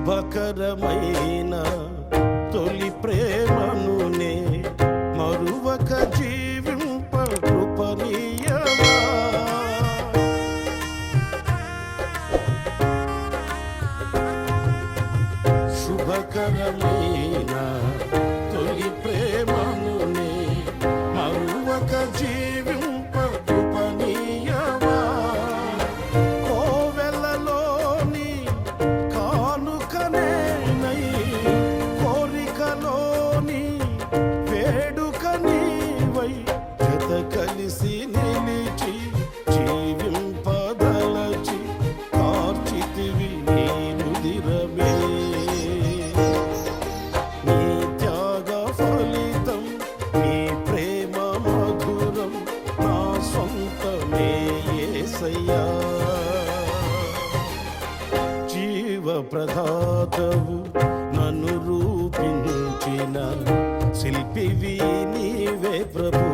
శుభకరమైన తొలి ప్రేమనునే మరువక జీవింప కృపనీయమా. శుభకరమైన తొలి ప్రేమనునే మరువక జీవింప కృపనీయమా. కోవెలలోని కానుకనేనై కోరికలోని వేడుక నీవై జత కలిసి నిలిచి జీవింపదలచి కార్చితివి నీ రుధిరమే. నీ త్యాగ ఫలితం నీ ప్రేమ మధురం నా సొంతమే యేసయ్యా. జీవ ప్రదాతవు నన్ను రూపించిన శిల్పివి నీవే ప్రభు.